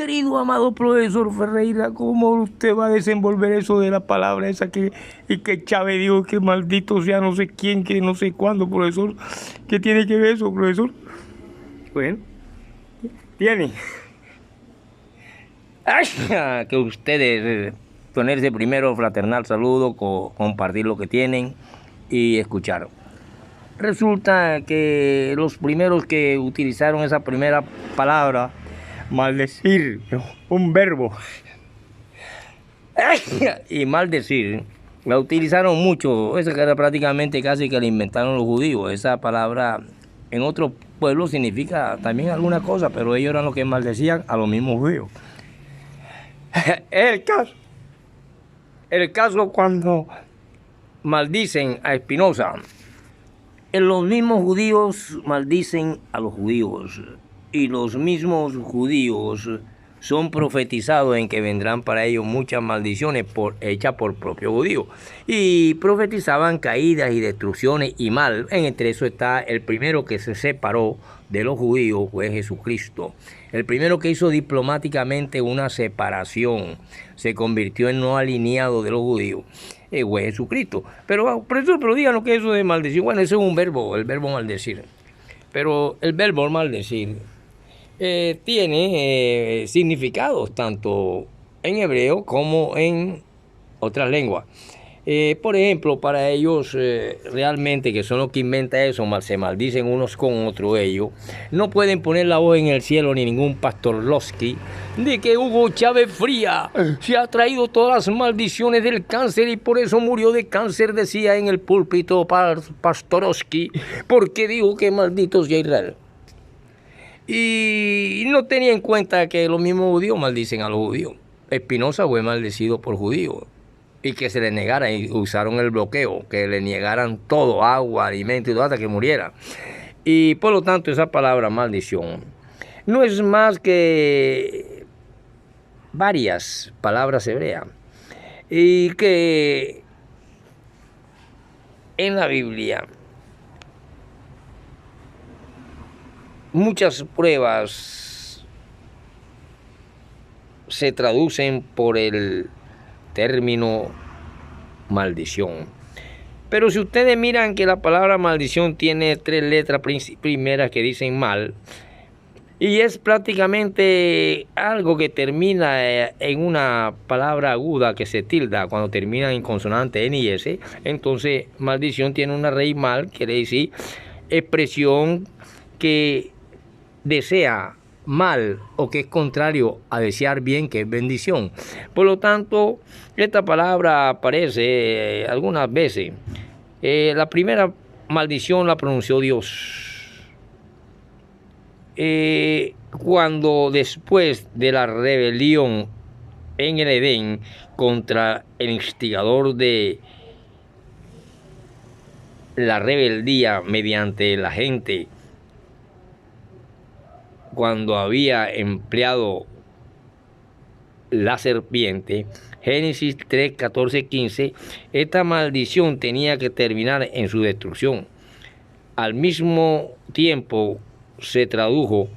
querido amado profesor Ferreira, ¿cómo usted va a desenvolver eso de la palabra esa y que Chávez dijo que maldito sea no sé quién, que no sé cuándo, profesor? ¿Qué tiene que ver eso, profesor? Bueno, tiene. Ay, que ustedes ponerse primero fraternal saludo, compartir lo que tienen y escuchar. Resulta que los primeros que utilizaron esa primera palabra, maldecir, un verbo, y maldecir, la utilizaron mucho. Esa que era prácticamente casi que la inventaron los judíos. Esa palabra en otros pueblos significa también alguna cosa, pero ellos eran los que maldecían a los mismos judíos. El caso cuando maldicen a Espinosa. Los mismos judíos maldicen a los judíos y los mismos judíos son profetizados en que vendrán para ellos muchas maldiciones hechas por propio judío. Y profetizaban caídas y destrucciones y mal. Entre eso está el primero que se separó de los judíos, fue Jesucristo. El primero que hizo diplomáticamente una separación, se convirtió en no alineado de los judíos, fue Jesucristo. Pero, profesor, pero díganos que eso de maldecir, bueno, eso es un verbo, el verbo maldecir. Pero el verbo maldecir tiene significados tanto en hebreo como en otras lenguas. Por ejemplo, para ellos realmente, que son los que inventan eso, se maldicen unos con otros, ellos no pueden poner la voz en el cielo ni ningún pastorlowski de que Hugo Chávez Fría se ha traído todas las maldiciones del cáncer y por eso murió de cáncer, decía en el púlpito Pastorowski, porque dijo que maldito sea Israel. Y no tenía en cuenta que los mismos judíos maldicen a los judíos. Espinosa fue maldecido por judíos y que se le negara, y usaron el bloqueo, que le negaran todo, agua, alimento y todo hasta que muriera. Y por lo tanto esa palabra maldición no es más que varias palabras hebreas y que en la Biblia muchas pruebas se traducen por el término maldición. Pero si ustedes miran que la palabra maldición tiene 3 letras primeras que dicen mal, y es prácticamente algo que termina en una palabra aguda que se tilda cuando termina en consonante N y S, entonces maldición tiene una raíz mal, quiere decir expresión que desea mal o que es contrario a desear bien, que es bendición. Por lo tanto, esta palabra aparece algunas veces. La primera maldición la pronunció Dios. Cuando después de la rebelión en el Edén contra el instigador de la rebeldía mediante la gente, cuando había empleado la serpiente, Génesis 3, 14, 15, esta maldición tenía que terminar en su destrucción. Al mismo tiempo se tradujo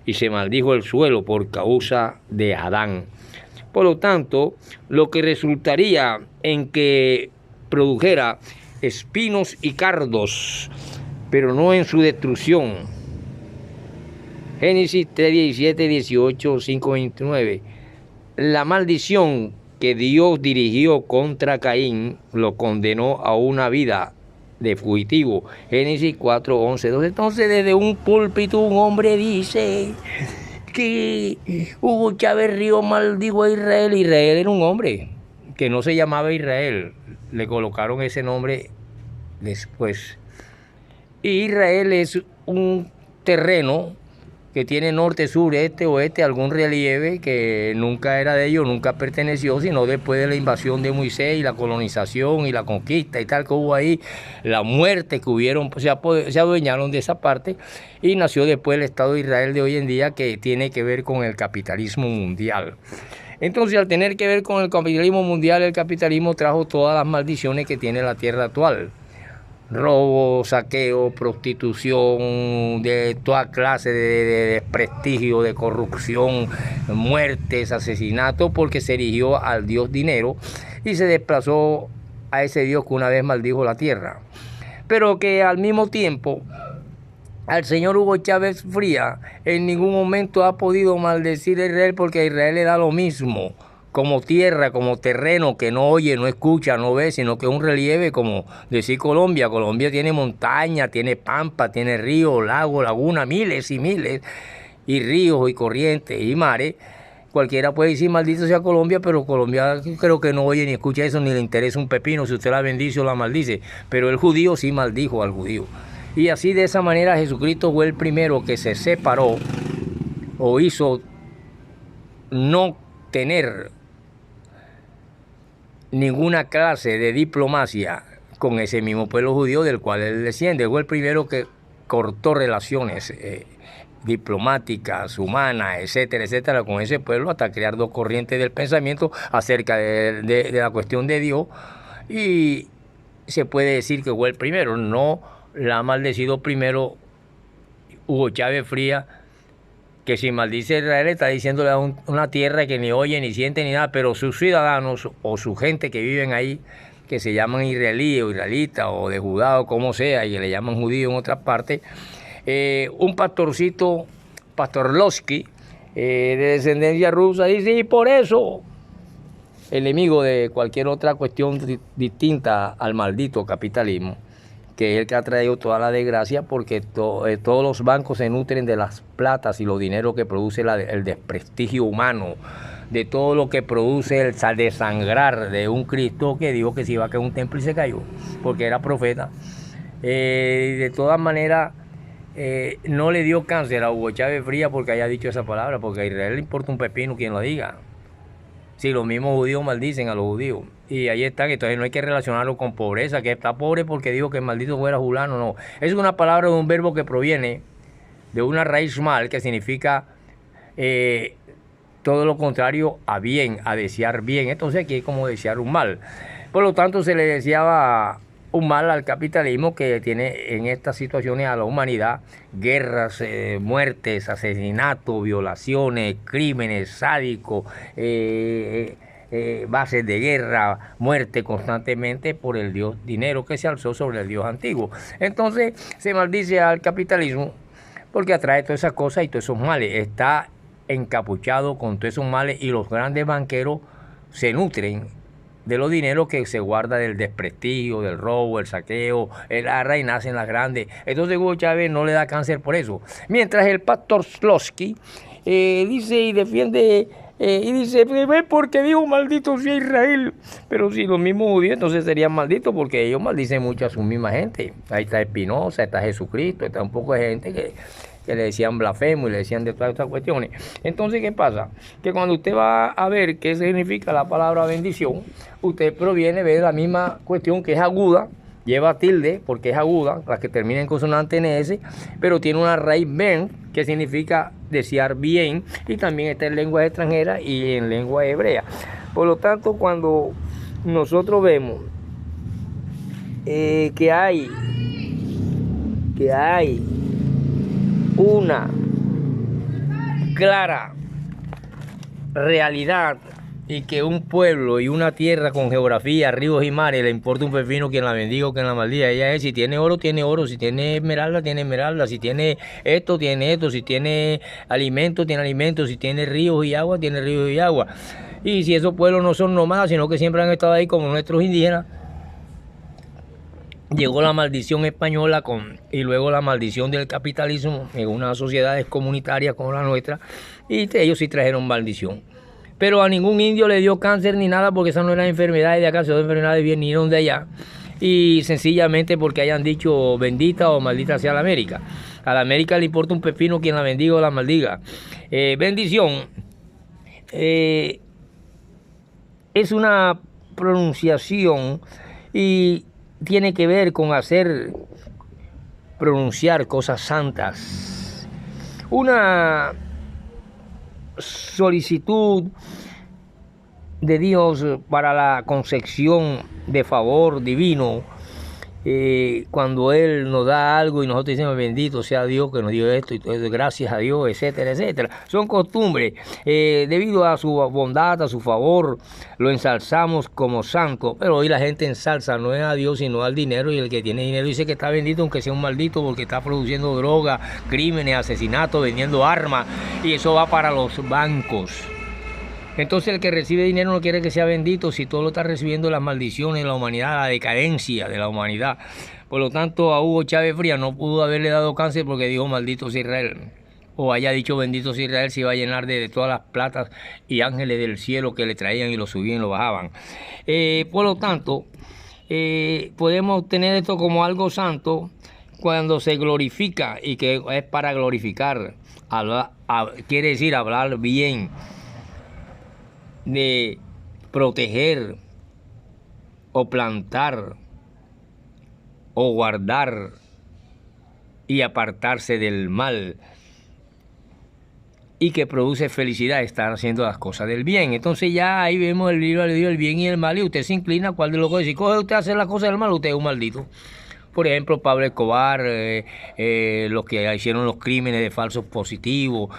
y se maldijo el suelo por causa de Adán. Por lo tanto, lo que resultaría en que produjera espinos y cardos, pero no en su destrucción. Génesis 3, 17, 18, 5, 29. La maldición que Dios dirigió contra Caín lo condenó a una vida de fugitivo. Génesis 4, 11, 12. Entonces, desde un púlpito un hombre dice que Hugo Chávez Ríos maldijo a Israel. Israel era un hombre que no se llamaba Israel. Le colocaron ese nombre después. Y Israel es un terreno que tiene norte, sur, este, oeste, algún relieve que nunca era de ellos, nunca perteneció, sino después de la invasión de Moisés y la colonización y la conquista y tal que hubo ahí, la muerte que hubieron, se adueñaron de esa parte y nació después el Estado de Israel de hoy en día, que tiene que ver con el capitalismo mundial. Entonces, al tener que ver con el capitalismo mundial, el capitalismo trajo todas las maldiciones que tiene la tierra actual. robo, saqueo, prostitución, de toda clase de desprestigio, de corrupción, muertes, asesinatos, porque se erigió al dios dinero y se desplazó a ese dios que una vez maldijo la tierra. Pero que al mismo tiempo al señor Hugo Chávez Frías en ningún momento ha podido maldecir a Israel, porque a Israel le da lo mismo, como tierra, como terreno, que no oye, no escucha, no ve, sino que es un relieve, como decir Colombia. Colombia tiene montaña, tiene pampa, tiene río, lago, laguna, miles y miles, y ríos y corrientes y mares. Cualquiera puede decir maldito sea Colombia, pero Colombia creo que no oye ni escucha eso, ni le interesa un pepino si usted la bendice o la maldice. Pero el judío sí maldijo al judío. Y así, de esa manera, Jesucristo fue el primero que se separó o hizo no tener ninguna clase de diplomacia con ese mismo pueblo judío del cual él desciende. Fue el primero que cortó relaciones diplomáticas, humanas, etcétera, etcétera, con ese pueblo, hasta crear dos corrientes del pensamiento acerca de la cuestión de Dios. Y se puede decir que fue el primero. No la ha maldecido primero Hugo Chávez Frías, que si maldice a Israel está diciéndole a una tierra que ni oye, ni siente, ni nada, pero sus ciudadanos o su gente que viven ahí, que se llaman israelíes o israelitas o de Judá o como sea, y que le llaman judío en otras partes, un pastorcito, Pastorlowski, de descendencia rusa, dice, y por eso, enemigo de cualquier otra cuestión distinta al maldito capitalismo, que es el que ha traído toda la desgracia, porque todos los bancos se nutren de las platas y los dineros que produce el desprestigio humano, de todo lo que produce el desangrar de un Cristo que dijo que se iba a caer un templo y se cayó, porque era profeta. De todas maneras, no le dio cáncer a Hugo Chávez Frías porque haya dicho esa palabra, porque a Israel le importa un pepino quien lo diga. Si los mismos judíos maldicen a los judíos. Y ahí están, entonces no hay que relacionarlo con pobreza, que está pobre porque dijo que el maldito fuera fulano, no. Es una palabra de un verbo que proviene de una raíz mal, que significa todo lo contrario a bien, a desear bien. Entonces aquí es como desear un mal. Por lo tanto, se le deseaba un mal al capitalismo, que tiene en estas situaciones a la humanidad guerras, muertes, asesinatos, violaciones, crímenes sádicos, bases de guerra, muerte constantemente por el dios dinero, que se alzó sobre el dios antiguo. Entonces se maldice al capitalismo porque atrae todas esas cosas y todos esos males. Está encapuchado con todos esos males, y los grandes banqueros se nutren de los dineros que se guarda del desprestigio, del robo, el saqueo, el arra, y nacen las grandes. Entonces Hugo Chávez no le da cáncer por eso. Mientras el pastor Slosky dice y defiende y dice, porque dijo maldito sea Israel. Pero si los mismos judíos entonces serían malditos, porque ellos maldicen mucho a su misma gente. Ahí está Espinosa, está Jesucristo, está un poco de gente que le decían blasfemo y le decían de todas estas cuestiones. Entonces, ¿qué pasa? Que cuando usted va a ver qué significa la palabra bendición, usted proviene, ve la misma cuestión, que es aguda, lleva tilde porque es aguda, las que terminan en consonante NS, pero tiene una raíz ben, que significa desear bien, y también está en lengua extranjera y en lengua hebrea. Por lo tanto, cuando nosotros vemos que hay una clara realidad, y que un pueblo y una tierra con geografía, ríos y mares, le importa un pepino quien la bendiga o quien la maldiga. Ella es, si tiene oro, tiene oro; si tiene esmeralda, tiene esmeralda; si tiene esto, tiene esto; si tiene alimentos, tiene alimentos; si tiene ríos y agua, tiene ríos y agua. Y si esos pueblos no son nómadas, sino que siempre han estado ahí como nuestros indígenas, llegó la maldición española y luego la maldición del capitalismo en unas sociedades comunitarias como la nuestra, y ellos sí trajeron maldición. Pero a ningún indio le dio cáncer ni nada, porque esas no eran enfermedades de acá, esas enfermedades vinieron de allá, y sencillamente porque hayan dicho bendita o maldita sea la América. A la América le importa un pepino quien la bendiga o la maldiga. Bendición es una pronunciación y tiene que ver con pronunciar cosas santas. Una solicitud de Dios para la concepción de favor divino, cuando Él nos da algo y nosotros decimos bendito sea Dios que nos dio esto y todo eso, gracias a Dios, etcétera, etcétera. Son costumbres. Debido a su bondad, a su favor, lo ensalzamos como santo, pero hoy la gente ensalza no es a Dios sino al dinero, y el que tiene dinero dice que está bendito aunque sea un maldito porque está produciendo droga, crímenes, asesinatos, vendiendo armas, y eso va para los bancos. Entonces el que recibe dinero no quiere que sea bendito si todo lo está recibiendo las maldiciones de la humanidad, la decadencia de la humanidad. Por lo tanto, a Hugo Chávez Frías no pudo haberle dado cáncer porque dijo maldito sea Israel. O haya dicho bendito sea Israel, se iba a llenar de todas las platas y ángeles del cielo que le traían y lo subían y lo bajaban. Por lo tanto, podemos tener esto como algo santo cuando se glorifica, y que es para glorificar. Quiere decir hablar bien, de proteger o plantar o guardar y apartarse del mal, y que produce felicidad estar haciendo las cosas del bien. Entonces ya ahí vemos el libro del bien y el mal, y usted se inclina cuál de los dos. Si coge usted a hacer las cosas del mal, usted es un maldito. Por ejemplo, Pablo Escobar, los que hicieron los crímenes de falsos positivos,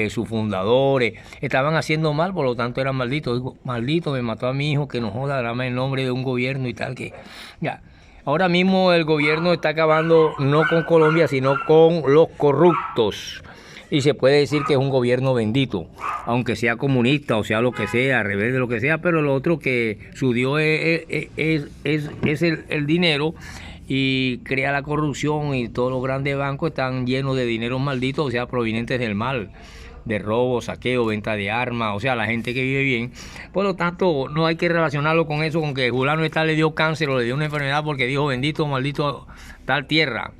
sus fundadores, estaban haciendo mal, por lo tanto eran malditos. Digo, maldito, me mató a mi hijo, que no joda, dame el nombre de un gobierno y tal. Que ya. Ahora mismo el gobierno está acabando no con Colombia, sino con los corruptos. Y se puede decir que es un gobierno bendito, aunque sea comunista o sea lo que sea, rebelde, lo que sea, pero lo otro que su Dios es el dinero, y crea la corrupción, y todos los grandes bancos están llenos de dinero maldito, o sea, provenientes del mal, de robo, saqueo, venta de armas, o sea, la gente que vive bien. Por lo tanto, no hay que relacionarlo con eso, con que fulano le dio cáncer o le dio una enfermedad porque dijo bendito o maldito tal tierra.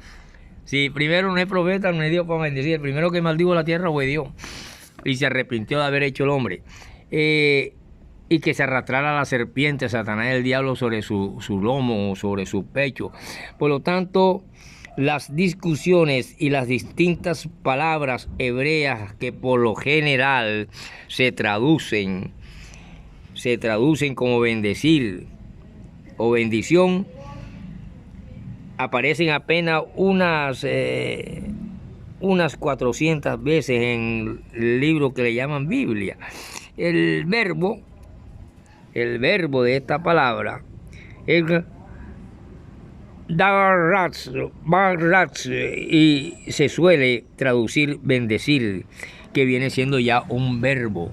Si primero no es profeta, no es Dios para bendecir. El primero que maldijo la tierra fue Dios, y se arrepintió de haber hecho el hombre. Y que se arrastrara la serpiente, Satanás, el diablo, sobre su lomo, sobre su pecho. Por lo tanto, las discusiones y las distintas palabras hebreas que por lo general se traducen como bendecir o bendición, aparecen apenas unas 400 veces en el libro que le llaman Biblia. El verbo de esta palabra es darratz, y se suele traducir bendecir, que viene siendo ya un verbo.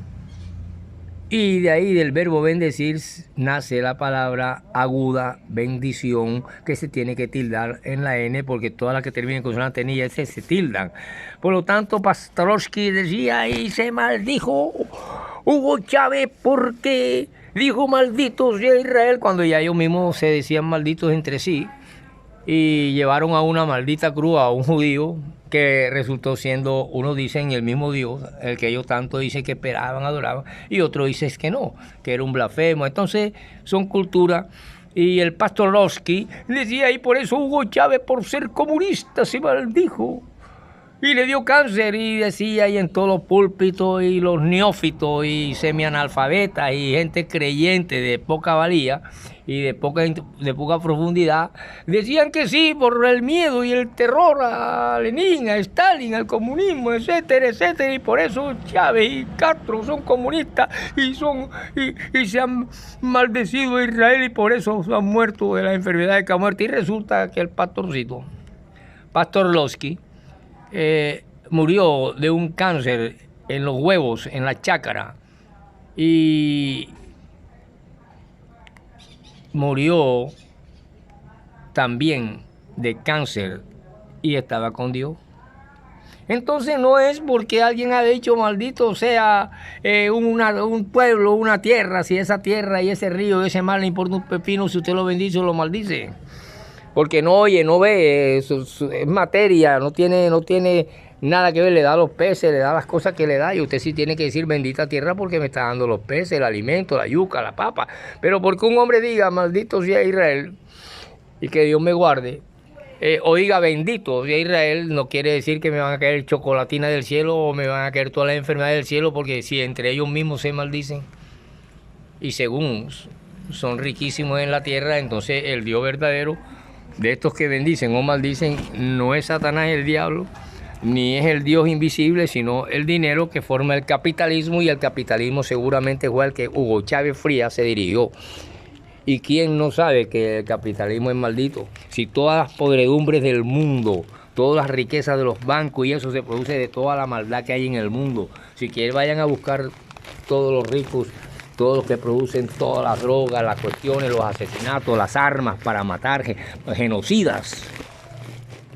Y de ahí, del verbo bendecir, nace la palabra aguda, bendición, que se tiene que tildar en la N, porque todas las que terminan con consonante N y S se tildan. Por lo tanto, Pastorowski decía, y se maldijo Hugo Chávez porque dijo malditos de Israel, cuando ya ellos mismos se decían malditos entre sí, y llevaron a una maldita cruz a un judío que resultó siendo, unos dicen, el mismo Dios, el que ellos tanto dicen que esperaban, adoraban, y otros dicen que no, que era un blasfemo. Entonces son culturas. Y el Pastorowski decía, y por eso Hugo Chávez, por ser comunista, se maldijo y le dio cáncer, y decía, y en todos los púlpitos, y los neófitos y semianalfabetas y gente creyente de poca valía y de poca profundidad, decían que sí, por el miedo y el terror a Lenin, a Stalin, al comunismo, etcétera, etcétera, y por eso Chávez y Castro son comunistas y se han maldecido a Israel, y por eso se han muerto de la enfermedad de muerte. Y resulta que el Pastorowski murió de un cáncer en los huevos, en la chácara, y murió también de cáncer, y estaba con Dios. Entonces no es porque alguien ha dicho maldito sea un pueblo, una tierra, si esa tierra y ese río y ese mar le importa un pepino si usted lo bendice o lo maldice. Porque no oye, no ve, es materia, no tiene nada que ver, le da los peces, le da las cosas que le da, y usted sí tiene que decir bendita tierra porque me está dando los peces, el alimento, la yuca, la papa. Pero porque un hombre diga maldito sea Israel y que Dios me guarde, o diga bendito sea Israel, no quiere decir que me van a caer chocolatina del cielo o me van a caer todas las enfermedades del cielo, porque si entre ellos mismos se maldicen y según son riquísimos en la tierra, entonces el Dios verdadero de estos que bendicen o maldicen, no es Satanás el diablo, ni es el Dios invisible, sino el dinero que forma el capitalismo, y el capitalismo seguramente fue al que Hugo Chávez Frías se dirigió. ¿Y quién no sabe que el capitalismo es maldito? Si todas las podredumbres del mundo, todas las riquezas de los bancos y eso se produce de toda la maldad que hay en el mundo. Si quieren, vayan a buscar todos los ricos, todos los que producen todas las drogas, las cuestiones, los asesinatos, las armas para matar, genocidas.